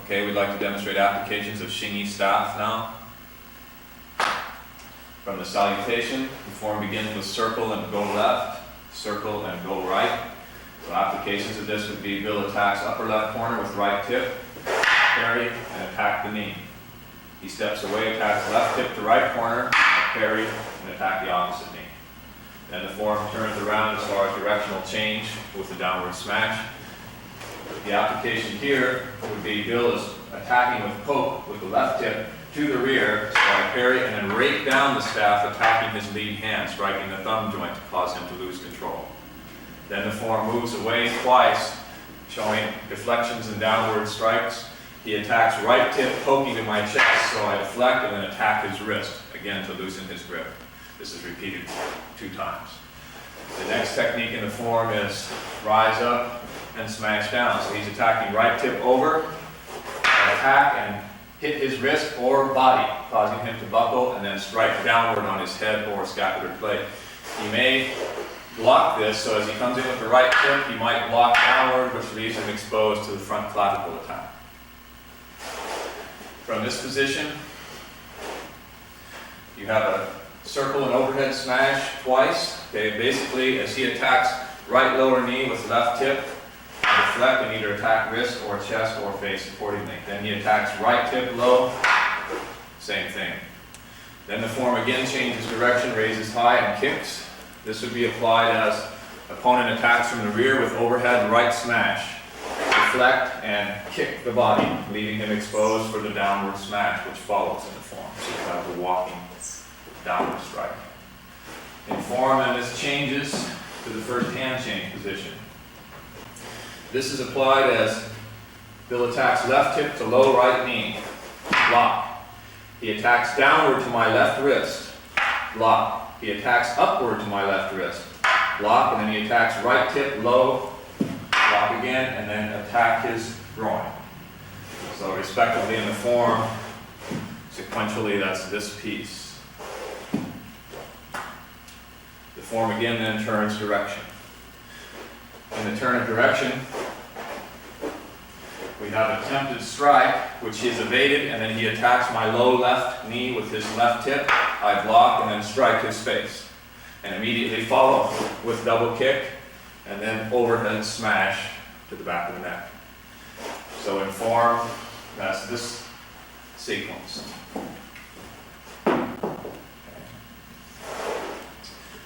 Okay, we'd like to demonstrate applications of Xing Yi staff now. From the salutation, the form begins with circle and go left, circle and go right. So applications of this would be Bill attacks upper left corner with right tip, parry, and attack the knee. He steps away, attacks left tip to right corner, parry, and attack the opposite knee. Then the form turns around as far as directional change with the downward smash. The application here would be Bill is attacking with poke with the left tip to the rear, so I parry and then rake down the staff, attacking his lead hand, striking the thumb joint to cause him to lose control. Then the form moves away twice, showing deflections and downward strikes. He attacks right tip, poking to my chest, so I deflect and then attack his wrist, again to loosen his grip. This is repeated 2 times. The next technique in the form is rise up and smash down. So he's attacking right tip over, attack and hit his wrist or body, causing him to buckle and then strike downward on his head or scapular plate. He may block this, so as he comes in with the right tip, he might block downward, which leaves him exposed to the front clavicle attack. From this position, you have a circle and overhead smash twice. Okay, basically, as he attacks right lower knee with left tip, deflect and either attack wrist or chest or face accordingly. Then he attacks right tip low, same thing. Then the form again changes direction, raises high and kicks. This would be applied as opponent attacks from the rear with overhead right smash. Deflect and kick the body, leaving him exposed for the downward smash, which follows in the form. So you have the walking downward strike. In form, and this changes to the first hand change position. This is applied as Bill attacks left hip to low right knee, block. He attacks downward to my left wrist, block. He attacks upward to my left wrist, block, and then he attacks right tip low, block again, and then attack his groin. So respectively in the form, sequentially that's this piece. The form again then turns direction. In the turn of direction, we have attempted strike, which is evaded, and then he attacks my low left knee with his left tip. I block and then strike his face. And immediately follow with double kick, and then overhead smash to the back of the neck. So in form, that's this sequence.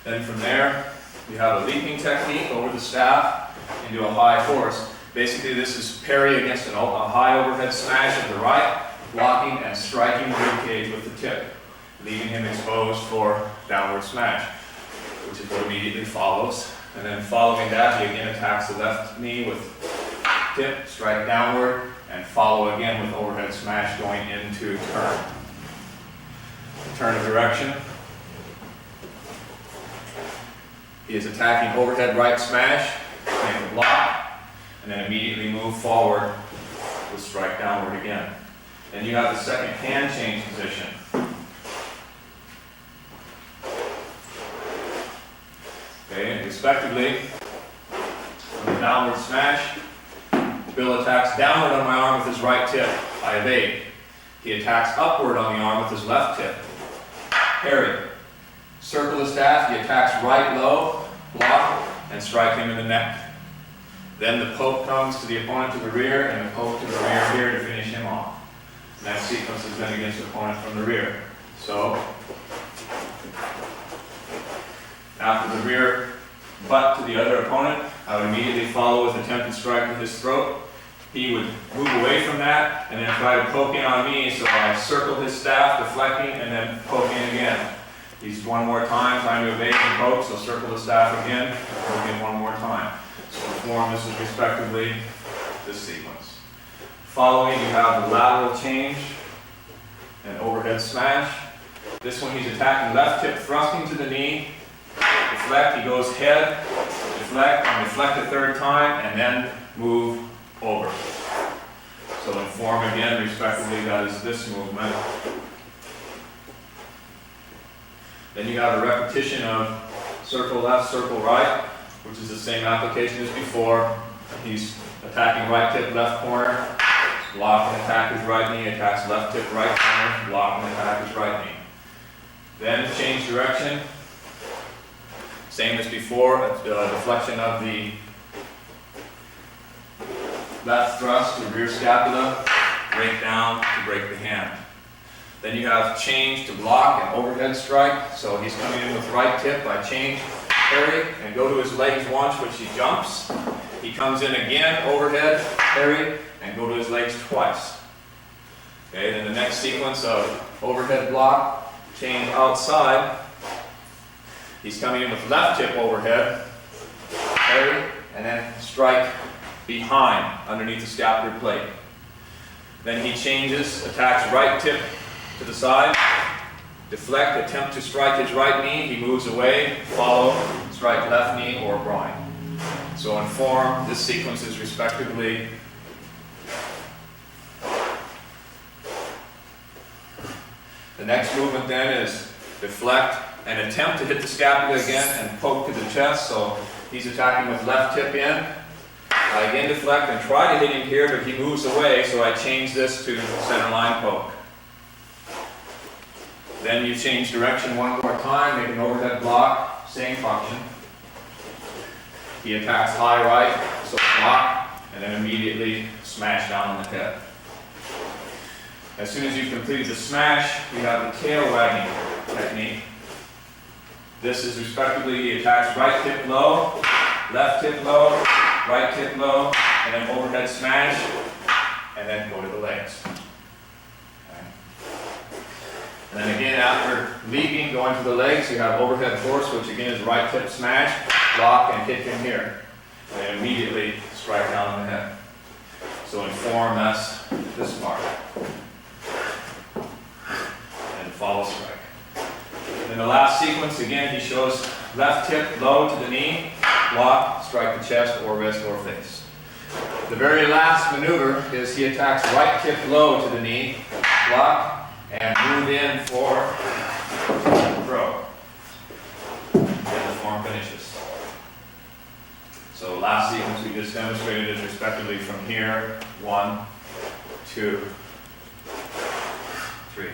Then from there, you have a leaping technique over the staff into a high horse. Basically, this is parry against a high overhead smash at the right, blocking and striking the rib cage with the tip, leaving him exposed for downward smash, which is what immediately follows. And then following that, he again attacks the left knee with tip, strike downward, and follow again with overhead smash going into turn. Turn of direction. He is attacking overhead right smash, make a block, and then immediately move forward with strike downward again. Then you have the second hand change position. Okay, respectively, from the downward smash, Bill attacks downward on my arm with his right tip. I evade. He attacks upward on the arm with his left tip. Parry. Circle the staff, he attacks right low, block, and strike him in the neck. Then the poke comes to the opponent to the rear, and the poke to the rear here to finish him off. And that sequence is then against the opponent from the rear. So, after the rear butt to the other opponent, I would immediately follow with attempted strike to his throat. He would move away from that, and then try to poke in on me, so I circle his staff, deflecting, and then poke in again. He's one more time, trying to evade and poke, so circle the staff again, poke in one more time. So the form, this is respectively this sequence. Following, you have the lateral change and overhead smash. This one he's attacking left hip, thrusting to the knee, deflect, he goes head, deflect, and deflect a third time, and then move over. So in form again, respectively, that is this movement. Then you have a repetition of circle left, circle right, which is the same application as before. He's attacking right tip, left corner, block and attack his right knee, attacks left hip, right corner, block and attack his right knee. Then change direction. Same as before, deflection of the left thrust to rear scapula, break down to break the hand. Then you have change to block and overhead strike. So he's coming in with right tip. I change, parry, and go to his legs once, which he jumps. He comes in again, overhead, parry, and go to his legs twice. Okay, then the next sequence of overhead block, change outside. He's coming in with left tip overhead, parry, and then strike behind, underneath the scapular plate. Then he changes, attacks right tip to the side, deflect, attempt to strike his right knee, he moves away, follow, strike left knee or groin. So in form, this sequence is respectively the next movement then is deflect and attempt to hit the scapula again and poke to the chest. So he's attacking with left tip in. I again deflect and try to hit him here, but he moves away, so I change this to center line poke. Then you change direction one more time, make an overhead block, same function. He attacks high right, so block, and then immediately smash down on the head. As soon as you've completed the smash, you have the tail wagging technique. This is respectively, he attacks right tip low, left tip low, right tip low, and then overhead smash, and then go to the legs. Okay. And then again, after leaping, going to the legs, you have overhead force, which again is right tip smash, block, and hit him here. And then immediately strike down on the head. So in form, that's this part. And follow strike. In the last sequence, again, he shows left hip low to the knee, block, strike the chest or wrist or face. The very last maneuver is he attacks right hip low to the knee, block, and move in for throw. And the form finishes. So last sequence we just demonstrated is respectively from here, 1, 2, 3,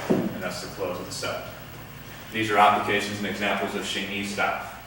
and that's the close of the set. These are applications and examples of Xing Yi staff.